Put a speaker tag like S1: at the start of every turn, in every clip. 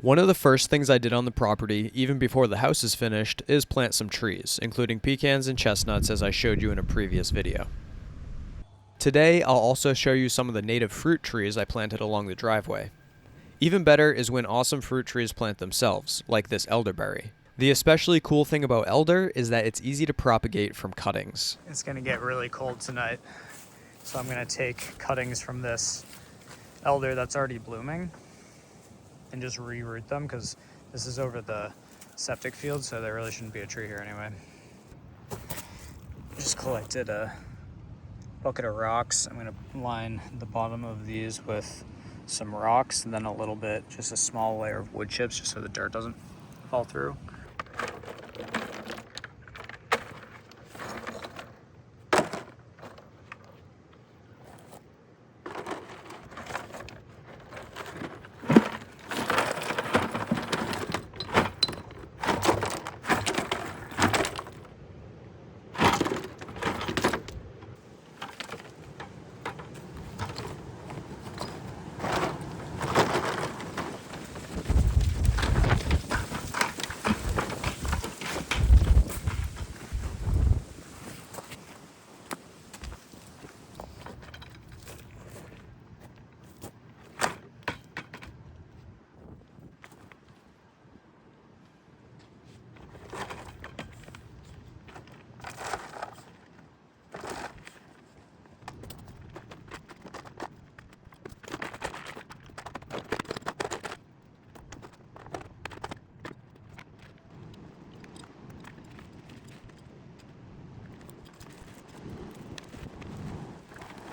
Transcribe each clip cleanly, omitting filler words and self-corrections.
S1: One of the first things I did on the property, even before the house is finished, is plant some trees, including pecans and chestnuts as I showed you in a previous video. Today, I'll also show you some of the native fruit trees I planted along the driveway. Even better is when awesome fruit trees plant themselves, like this elderberry. The especially cool thing about elder is that it's easy to propagate from cuttings. It's going to get really cold tonight, so I'm going to take cuttings from this elder that's already blooming and just reroot them, because this is over the septic field, so there really shouldn't be a tree here anyway. Just collected a bucket of rocks. I'm going to line the bottom of these with some rocks and then a little bit, just a small layer of wood chips, just so the dirt doesn't fall through.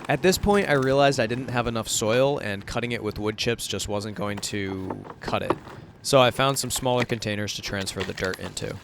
S1: At this point, I realized I didn't have enough soil, and cutting it with wood chips just wasn't going to cut it. So I found some smaller containers to transfer the dirt into.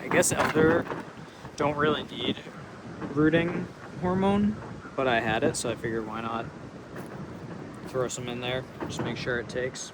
S1: I guess elder don't really need rooting hormone, but I had it, so I figured why not throw some in there, just make sure it takes.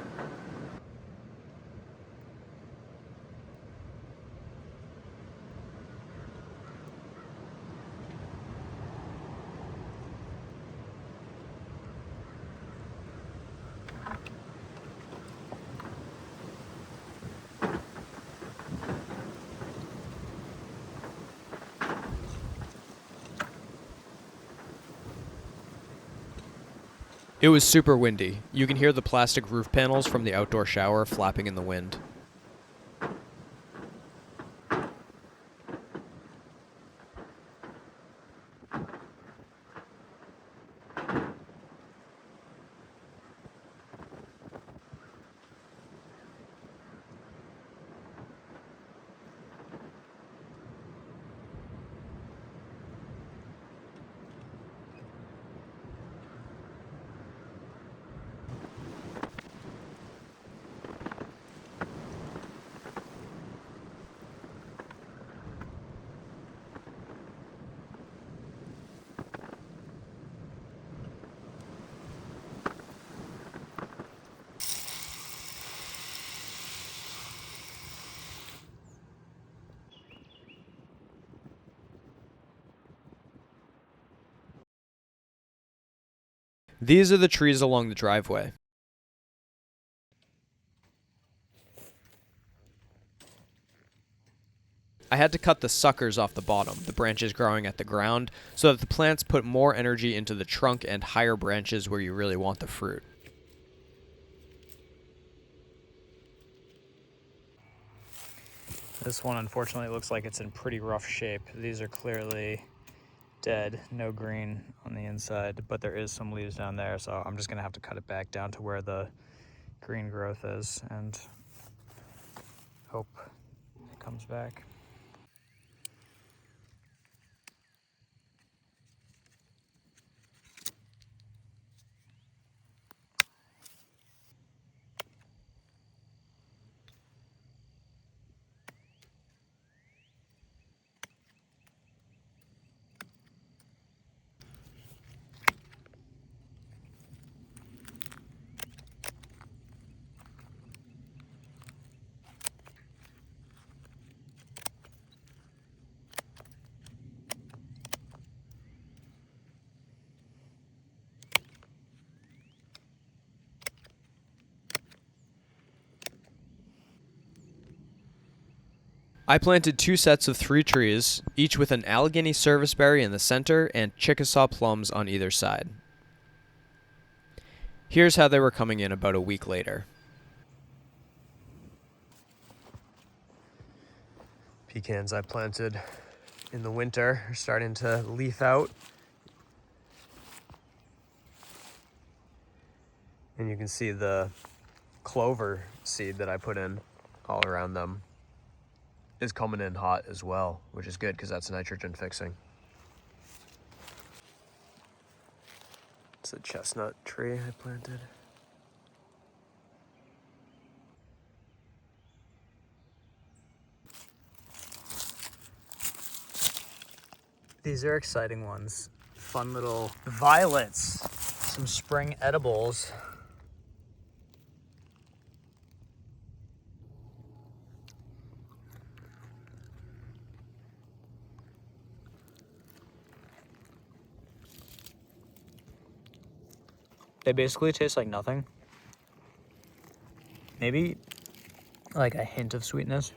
S1: It was super windy. You can hear the plastic roof panels from the outdoor shower flapping in the wind. These are the trees along the driveway. I had to cut the suckers off the bottom, the branches growing at the ground, so that the plants put more energy into the trunk and higher branches where you really want the fruit. This one, unfortunately, looks like it's in pretty rough shape. These are clearly dead, no green on the inside, but there is some leaves down there, so I'm just gonna have to cut it back down to where the green growth is and hope it comes back. I planted 2 sets of 3 trees, each with an Allegheny serviceberry in the center and Chickasaw plums on either side. Here's how they were coming in about a week later. Pecans I planted in the winter are starting to leaf out. And you can see the clover seed that I put in all around them is coming in hot as well, which is good because that's nitrogen fixing. It's a chestnut tree I planted. These are exciting ones. Fun little violets, some spring edibles. They basically taste like nothing. Maybe like a hint of sweetness.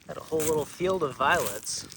S1: Got a whole little field of violets.